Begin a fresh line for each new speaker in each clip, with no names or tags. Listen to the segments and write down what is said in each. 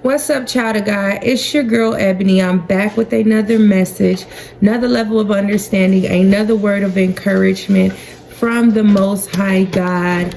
What's up, child of God? It's your girl, Ebony. I'm back with another message, another level of understanding, another word of encouragement from the Most High God.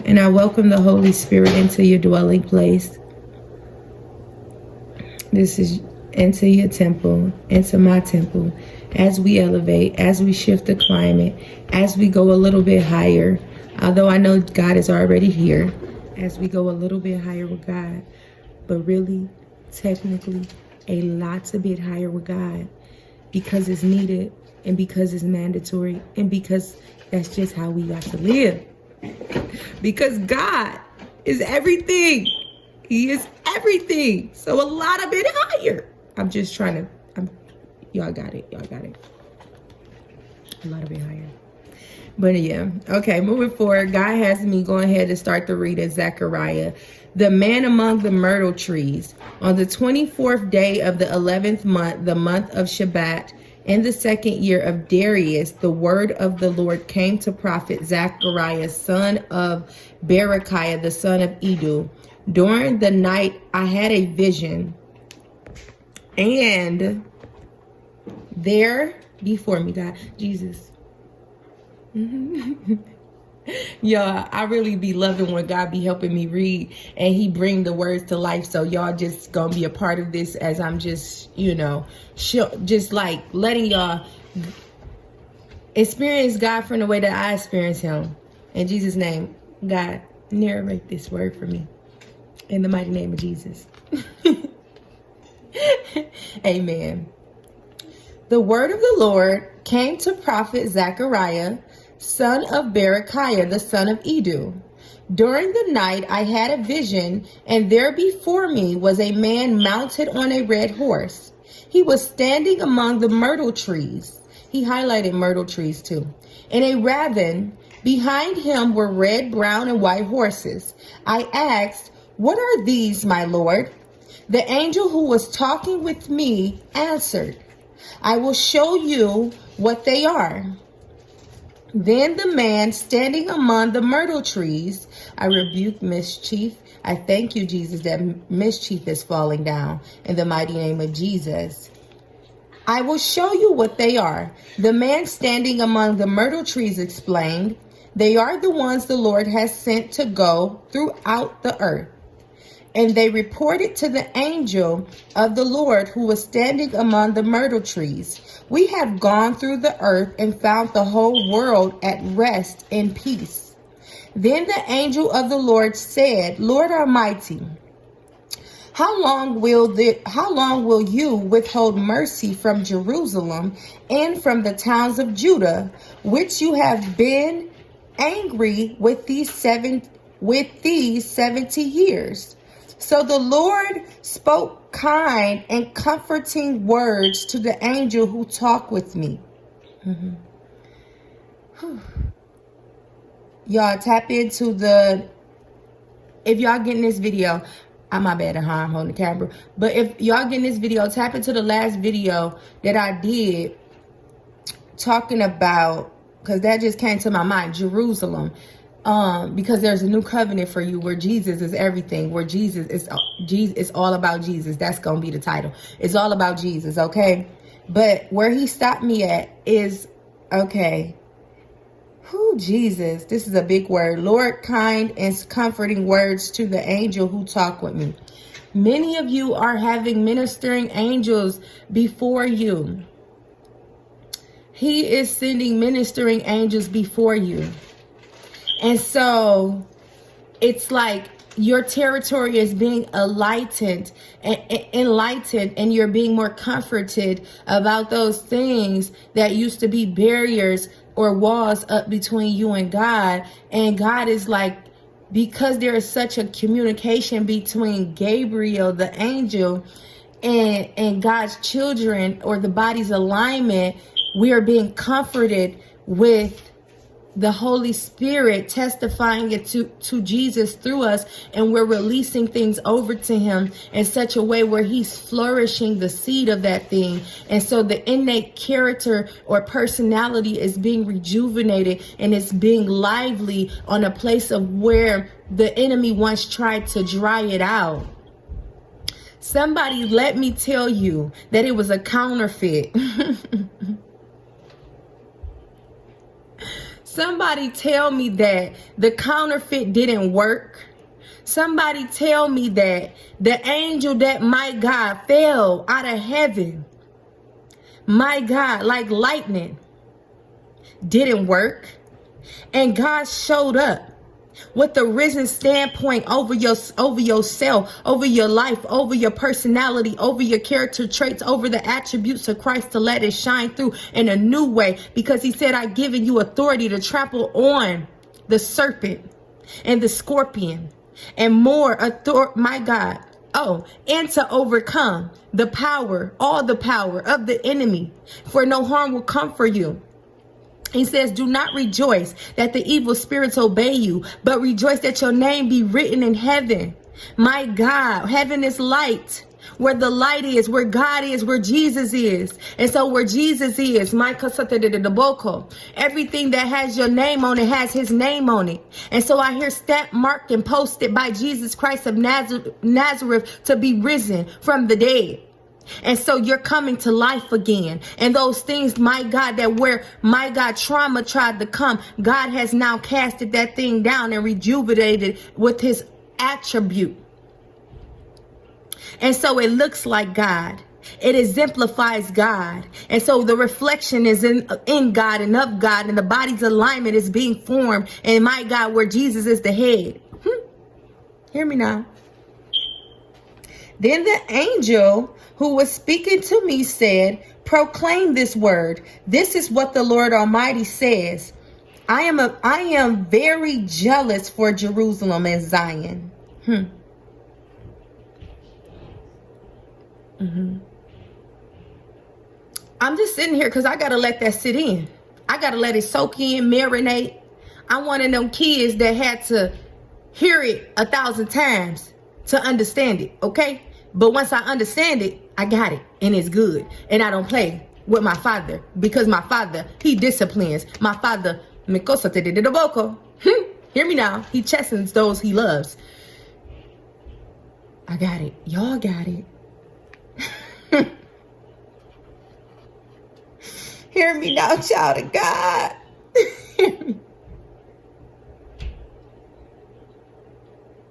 And I welcome the Holy Spirit into your dwelling place. This is into your temple, into my temple, as we elevate, as we shift the climate, as we go a little bit higher. Although I know God is already here. As we go a little bit higher with God, but really, technically, a lot a bit higher with God, because it's needed and because it's mandatory and because that's just how we got to live. Because God is everything. He is everything. So a lot a bit higher. I'm just trying to, y'all got it. Y'all got it. A lot a bit higher. But yeah, okay, moving forward, God has me go ahead and start the read of Zechariah. The man among the myrtle trees. On the 24th day of the 11th month, the month of Shabbat, in the second year of Darius, the word of the Lord came to prophet Zechariah, son of Berechiah, the son of Iddo. During the night, I had a vision, and there before me, God, Jesus. Y'all, I really be loving when God be helping me read and he bring the words to life. So y'all just gonna be a part of this as I'm just, just like letting y'all experience God from the way that I experience him. In Jesus' name, God, narrate this word for me. In the mighty name of Jesus. Amen. The word of the Lord came to prophet Zechariah, son of Berechiah, the son of Iddo. During the night I had a vision, and there before me was a man mounted on a red horse. He was standing among the myrtle trees. He highlighted myrtle trees too. In a ravine, behind him were red, brown, and white horses. I asked, "What are these, my Lord?" The angel who was talking with me answered, "I will show you what they are." Then the man standing among the myrtle trees, I rebuke mischief. I thank you, Jesus, that mischief is falling down in the mighty name of Jesus. I will show you what they are. The man standing among the myrtle trees explained, "They are the ones the Lord has sent to go throughout the earth." And they reported to the angel of the Lord who was standing among the myrtle trees, "We have gone through the earth and found the whole world at rest in peace." Then the angel of the Lord said, "Lord Almighty, how long will you withhold mercy from Jerusalem and from the towns of Judah, which you have been angry with these 70 years?" So the Lord spoke kind and comforting words to the angel who talked with me. Y'all tap into if y'all getting this video, my bad, I'm holding the camera. But if y'all getting this video, tap into the last video that I did talking about, because that just came to my mind, Jerusalem. Because there's a new covenant for you where Jesus is everything, where Jesus is it's all about Jesus. That's going to be the title. It's all about Jesus, okay? But where he stopped me at is, okay, Jesus, this is a big word. Lord, kind and comforting words to the angel who talked with me. Many of you are having ministering angels before you. He is sending ministering angels before you. And so it's like your territory is being enlightened, and you're being more comforted about those things that used to be barriers or walls up between you and God. And God is like, because there is such a communication between Gabriel, the angel, and God's children, or the body's alignment, we are being comforted with the Holy Spirit testifying it to Jesus through us, and we're releasing things over to him in such a way where he's flourishing the seed of that thing. And so the innate character or personality is being rejuvenated, and it's being lively on a place of where the enemy once tried to dry it out. Somebody let me tell you that it was a counterfeit. Somebody tell me that the counterfeit didn't work. Somebody tell me that the angel that, my God, fell out of heaven, my God, like lightning, didn't work. And God showed up with the risen standpoint over yourself, over your life, over your personality, over your character traits, over the attributes of Christ, to let it shine through in a new way. Because he said, I've given you authority to trample on the serpent and the scorpion and more my God. Oh, and to overcome the power, all the power of the enemy, for no harm will come for you. He says, do not rejoice that the evil spirits obey you, but rejoice that your name be written in heaven. My God, heaven is light. Where the light is, where God is, where Jesus is. And so where Jesus is, everything that has your name on it has his name on it. And so I hear stamped, marked, and posted by Jesus Christ of Nazareth to be risen from the dead. And so you're coming to life again. And those things, my God, that where, my God, trauma tried to come, God has now casted that thing down and rejuvenated with his attribute. And so it looks like God. It exemplifies God. And so the reflection is in God and of God, and the body's alignment is being formed. And my God, where Jesus is the head. Hear me now. Then the angel who was speaking to me said, proclaim this word. This is what the Lord Almighty says. I am very jealous for Jerusalem and Zion. I'm just sitting here because I got to let that sit in. I got to let it soak in, marinate. I'm one of them kids that had to hear it 1,000 times to understand it, okay? But once I understand it, I got it, and it's good. And I don't play with my father, because my father, he disciplines. My father, hear me now, he chastens those he loves. I got it. Y'all got it. Hear me now, child of God. Hear me.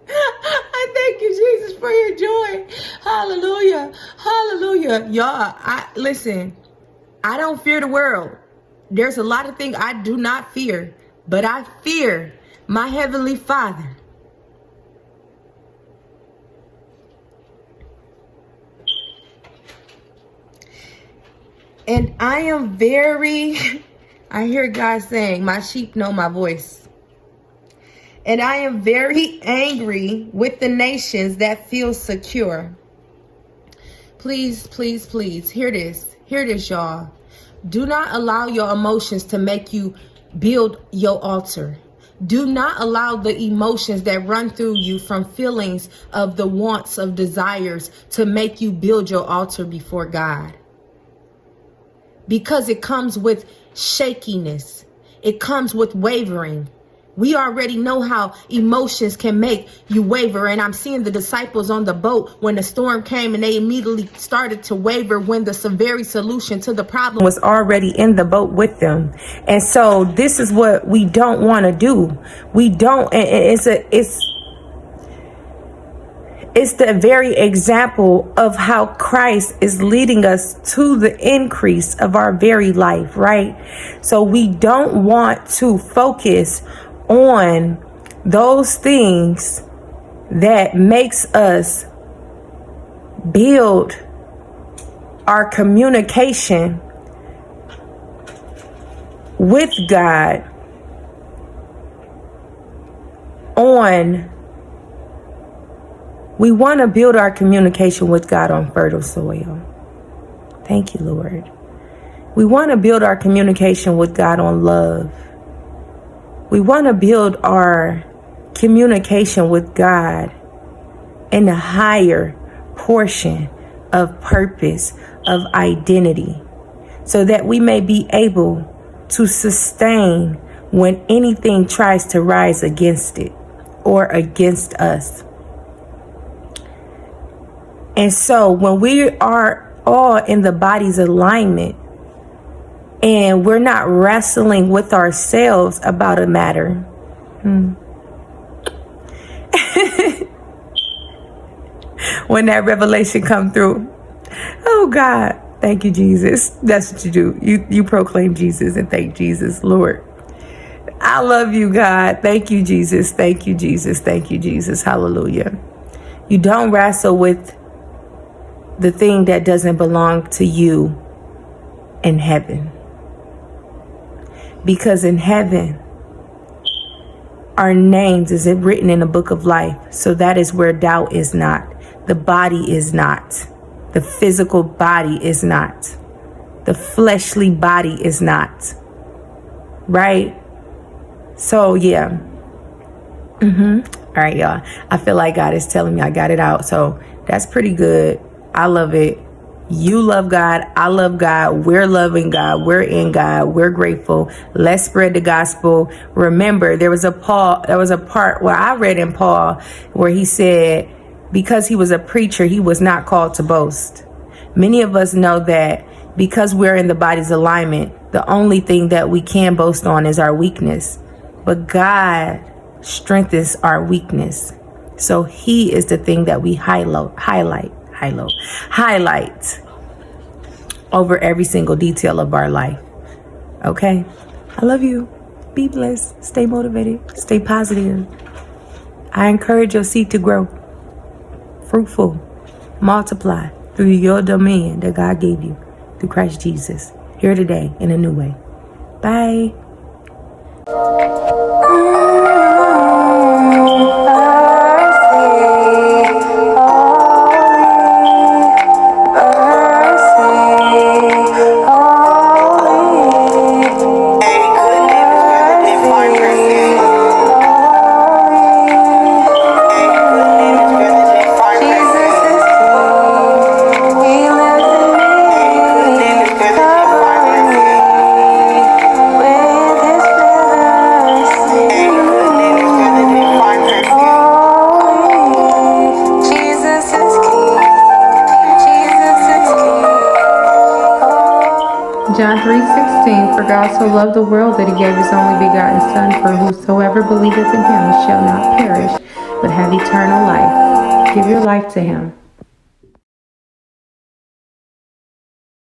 I thank you, Jesus, for your joy. Hallelujah. Hallelujah. Y'all, listen, I don't fear the world. There's a lot of things I do not fear, but I fear my Heavenly Father. And I am I hear God saying, my sheep know my voice. And I am very angry with the nations that feel secure. Please, please, please, hear this. Hear this, y'all. Do not allow your emotions to make you build your altar. Do not allow the emotions that run through you from feelings of the wants of desires to make you build your altar before God. Because it comes with shakiness. It comes with wavering. We already know how emotions can make you waver. And I'm seeing the disciples on the boat when the storm came, and they immediately started to waver when the very solution to the problem was already in the boat with them. And so this is what we don't want to do. We don't. It's the very example of how Christ is leading us to the increase of our very life, right? So we don't want to focus on those things that makes us build our communication with God on. We want to build our communication with God on fertile soil. Thank you, Lord. We want to build our communication with God on love. We want to build our communication with God in a higher portion of purpose, of identity, so that we may be able to sustain when anything tries to rise against it or against us. And so when we are all in the body's alignment and we're not wrestling with ourselves about a matter, when that revelation come through, oh God, thank you, Jesus. That's what you do. You proclaim Jesus and thank Jesus. Lord, I love you, God. Thank you, Jesus. Thank you, Jesus. Thank you, Jesus. Hallelujah. You don't wrestle with the thing that doesn't belong to you in heaven. Because in heaven, our names is written in the book of life. So that is where doubt is not. The body is not. The physical body is not. The fleshly body is not. Right? So, yeah. All right, y'all. I feel like God is telling me I got it out. So that's pretty good. I love it. You love God. I love God. We're loving God. We're in God. We're grateful. Let's spread the gospel. Remember, there was a part where I read in Paul where he said, because he was a preacher, he was not called to boast. Many of us know that because we're in the body's alignment, the only thing that we can boast on is our weakness. But God strengthens our weakness. So he is the thing that we highlight over every single detail of our life. Okay? I love you. Be blessed. Stay motivated. Stay positive. I encourage your seed to grow. Fruitful. Multiply through your dominion that God gave you through Christ Jesus. Here today in a new way. Bye.
John 3:16, for God so loved the world that he gave his only begotten Son, for whosoever believeth in him shall not perish, but have eternal life. Give your life to him.